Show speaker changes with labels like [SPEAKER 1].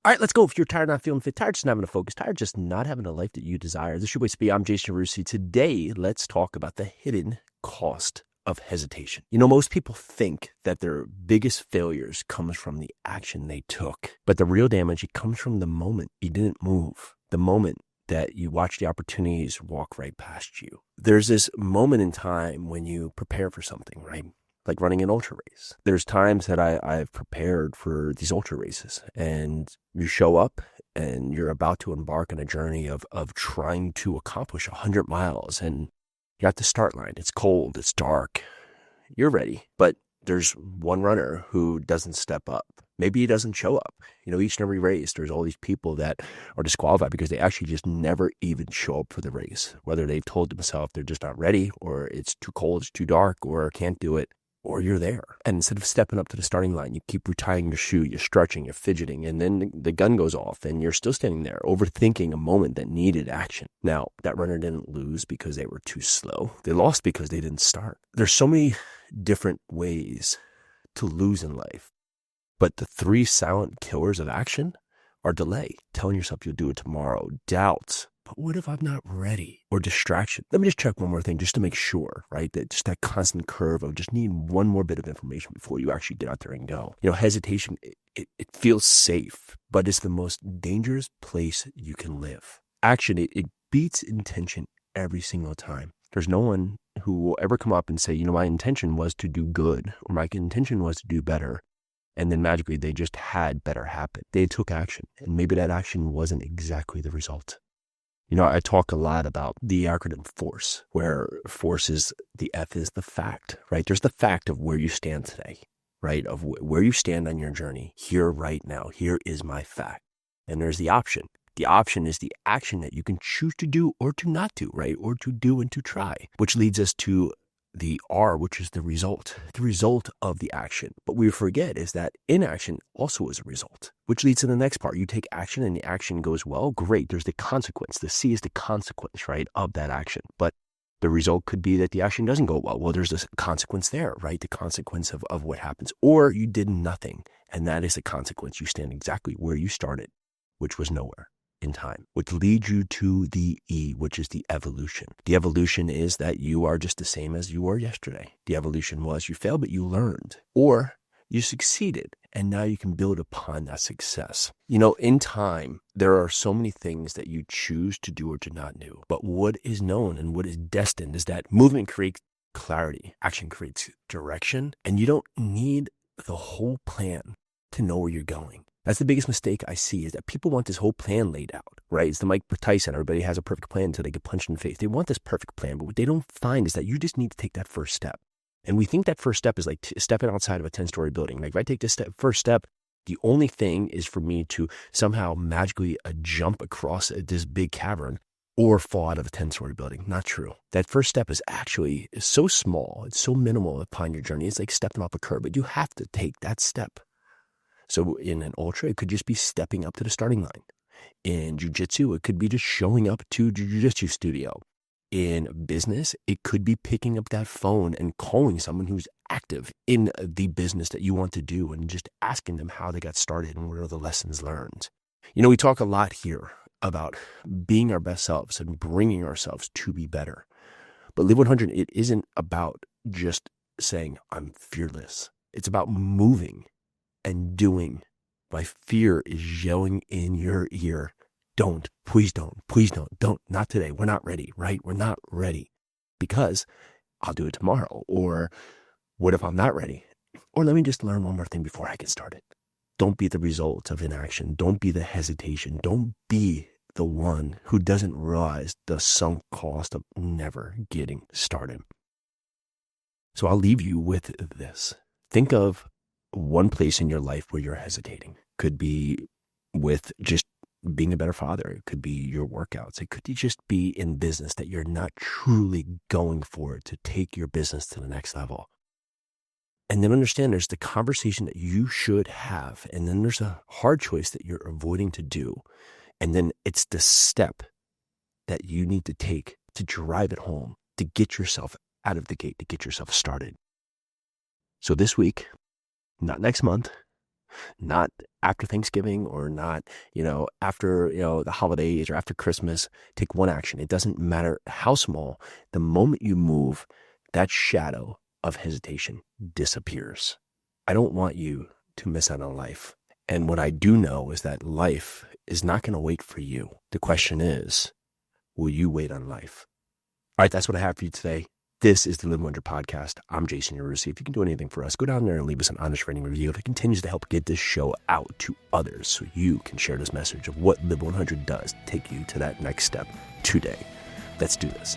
[SPEAKER 1] All right, let's go. If you're tired, not feeling fit, tired, just not having a focus, tired, just not having a life that you desire. This is your boy Speed. I'm Jason Yarusi. Today, let's talk about the hidden cost of hesitation. You know, most people think that their biggest failures comes from the action they took, but the real damage, it comes from the moment you didn't move, the moment that you watch the opportunities walk right past you. There's this moment in time when you prepare for something, right? Like running an ultra race. There's times that I've prepared for these ultra races, and you show up and you're about to embark on a journey of trying to accomplish 100 miles, and you're at the start line. It's cold, it's dark, you're ready, but there's one runner who doesn't step up. Maybe he doesn't show up. You know, each and every race, there's all these people that are disqualified because they actually just never even show up for the race, whether they've told themselves they're just not ready, or it's too cold, it's too dark, or can't do it, or you're there. And instead of stepping up to the starting line, you keep retying your shoe, you're stretching, you're fidgeting, and then the gun goes off and you're still standing there overthinking a moment that needed action. Now, that runner didn't lose because they were too slow. They lost because they didn't start. There's so many different ways to lose in life, but the three silent killers of action are delay, telling yourself you'll do it tomorrow, doubt, but what if I'm not ready? Or distraction. Let me just check one more thing just to make sure, right? That just that constant curve of just needing one more bit of information before you actually get out there and go. You know, hesitation, it feels safe, but it's the most dangerous place you can live. Action, it beats intention every single time. There's no one who will ever come up and say, you know, my intention was to do good, or my intention was to do better. And then magically they just had better happen. They took action, and maybe that action wasn't exactly the result. You know, I talk a lot about the acronym FORCE, where FORCE is the F is the fact, right? There's the fact of where you stand today, right? Of where you stand on your journey here right now. Here is my fact. And there's the option. The option is the action that you can choose to do or to not do, right? Or to do and to try, which leads us to the R, which is the result of the action. But we forget is that inaction also is a result, which leads to the next part. You take action and the action goes well, great. There's the consequence. The C is the consequence, right, of that action. But the result could be that the action doesn't go well. Well, there's this consequence there, right? The consequence of what happens. Or you did nothing, and that is the consequence. You stand exactly where you started, which was nowhere in time, which leads you to the E, which is the evolution. The evolution is that you are just the same as you were yesterday. The evolution was you failed, but you learned, or you succeeded, and now you can build upon that success. You know, in time, there are so many things that you choose to do or to not do, but what is known and what is destined is that movement creates clarity, action creates direction, and you don't need the whole plan to know where you're going. That's the biggest mistake I see, is that people want this whole plan laid out, right? It's the Mike Tyson. Everybody has a perfect plan until they get punched in the face. They want this perfect plan, but what they don't find is that you just need to take that first step. And we think that first step is like stepping outside of a 10-story building. Like if I take this first step, the only thing is for me to somehow magically jump across this big cavern or fall out of a 10-story building. Not true. That first step is actually so small. It's so minimal upon your journey. It's like stepping off a curb, but you have to take that step. So in an ultra, it could just be stepping up to the starting line. In jiu-jitsu, it could be just showing up to jiu-jitsu studio. In business, it could be picking up that phone and calling someone who's active in the business that you want to do and just asking them how they got started and what are the lessons learned. You know, we talk a lot here about being our best selves and bringing ourselves to be better. But Live 100, it isn't about just saying, I'm fearless. It's about moving and doing. My fear is yelling in your ear. Don't, please don't, not today. We're not ready, right? We're not ready because I'll do it tomorrow. Or what if I'm not ready? Or let me just learn one more thing before I get started. Don't be the result of inaction. Don't be the hesitation. Don't be the one who doesn't realize the sunk cost of never getting started. So I'll leave you with this. Think of one place in your life where you're hesitating. Could be with just being a better father. It could be your workouts. It could just be in business that you're not truly going for it to take your business to the next level. And then understand there's the conversation that you should have. And then there's a hard choice that you're avoiding to do. And then it's the step that you need to take to drive it home, to get yourself out of the gate, to get yourself started. So this week, not next month, not after Thanksgiving or not, after, the holidays or after Christmas. Take one action. It doesn't matter how small. The moment you move, that shadow of hesitation disappears. I don't want you to miss out on life. And what I do know is that life is not going to wait for you. The question is, will you wait on life? All right, that's what I have for you today. This is the Live Wonder Podcast. I'm Jason Yarusi. If you can do anything for us, go down there and leave us an honest rating review. It continues to help get this show out to others so you can share this message of what Live 100 does to take you to that next step today. Let's do this.